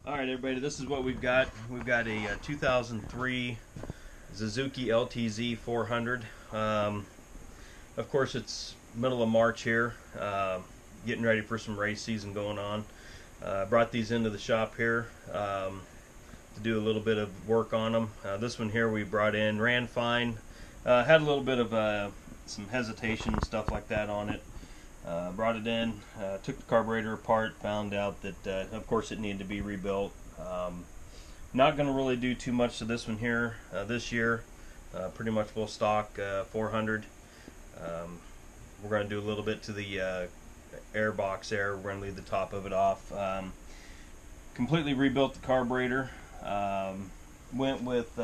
Alright everybody, this is what we've got. We've got a 2003 Suzuki LTZ 400. Of course it's middle of March here, getting ready for some race season going on. Brought these into the shop here to do a little bit of work on them. This one here we brought in, ran fine, had a little bit of some hesitation and stuff like that on it. Brought it in, took the carburetor apart, found out that of course it needed to be rebuilt. Not going to really do too much to this one here this year. Pretty much full stock 400. We're going to do a little bit to the air box there. We're going to leave the top of it off. Completely rebuilt the carburetor. Went with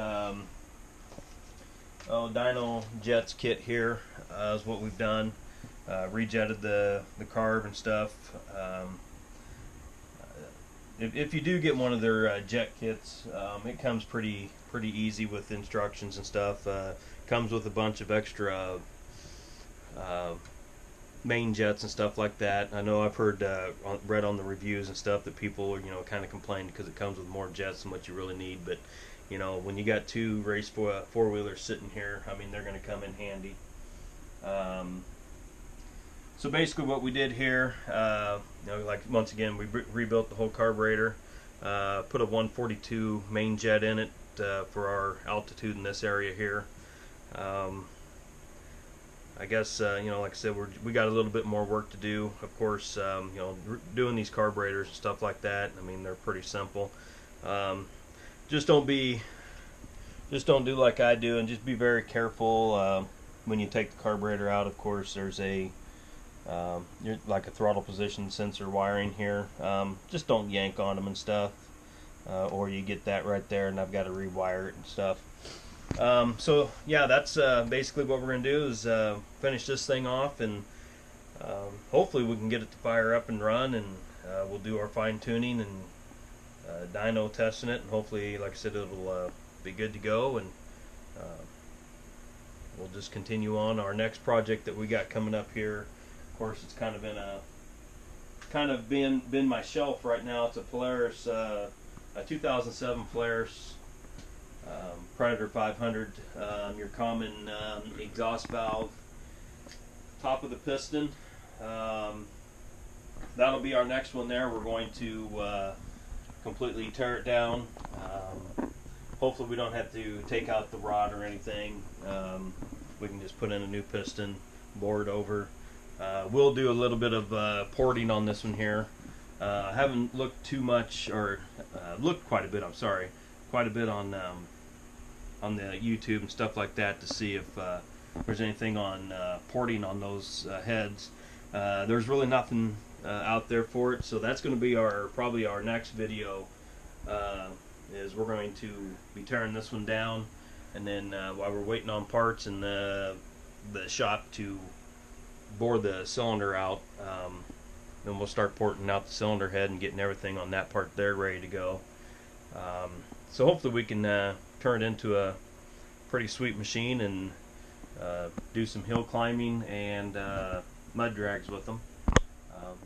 Dyno Jets kit here is what we've done. Rejetted the carb and stuff. If you do get one of their jet kits, it comes pretty easy with instructions and stuff. Comes with a bunch of extra main jets and stuff like that. I know I've read on the reviews and stuff that people kind of complain because it comes with more jets than what you really need. But when you got two race four-wheelers sitting here, I mean, they're going to come in handy. So basically what we did here, like once again, we rebuilt the whole carburetor, put a 142 main jet in it for our altitude in this area here. I guess, like I said, we got a little bit more work to do. Of course, doing these carburetors and stuff like that, I mean, they're pretty simple. Just don't do like I do, and just be very careful when you take the carburetor out. Of course, there's like a throttle position sensor wiring here. Just don't yank on them and stuff, or you get that right there and I've got to rewire it and stuff. So yeah, that's basically what we're going to do is finish this thing off, and hopefully we can get it to fire up and run, and we'll do our fine tuning and dyno testing it, and hopefully, like I said, it'll be good to go, and we'll just continue on our next project that we got coming up here. Of course, it's kind of been my shelf right now. It's a Polaris, a 2007 Polaris Predator 500. Your common exhaust valve, top of the piston. That'll be our next one there. We're going to completely tear it down. Hopefully we don't have to take out the rod or anything. We can just put in a new piston, bore it over. We'll do a little bit of porting on this one here. I haven't looked too much, or looked quite a bit. I'm sorry, quite a bit on the YouTube and stuff like that to see if there's anything on porting on those heads. There's really nothing out there for it, so that's going to be probably our next video. Is we're going to be tearing this one down, and then while we're waiting on parts and the shop to bore the cylinder out, then we'll start porting out the cylinder head and getting everything on that part there ready to go. So hopefully we can turn it into a pretty sweet machine and do some hill climbing and mud drags with them.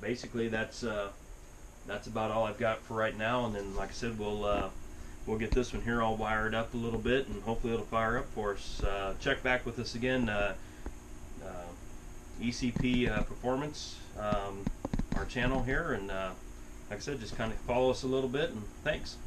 Basically that's about all I've got for right now, and then like I said, we'll get this one here all wired up a little bit, and hopefully it'll fire up for us. Check back with us again, ECP Performance, our channel here, and like I said, just kind of follow us a little bit, and thanks.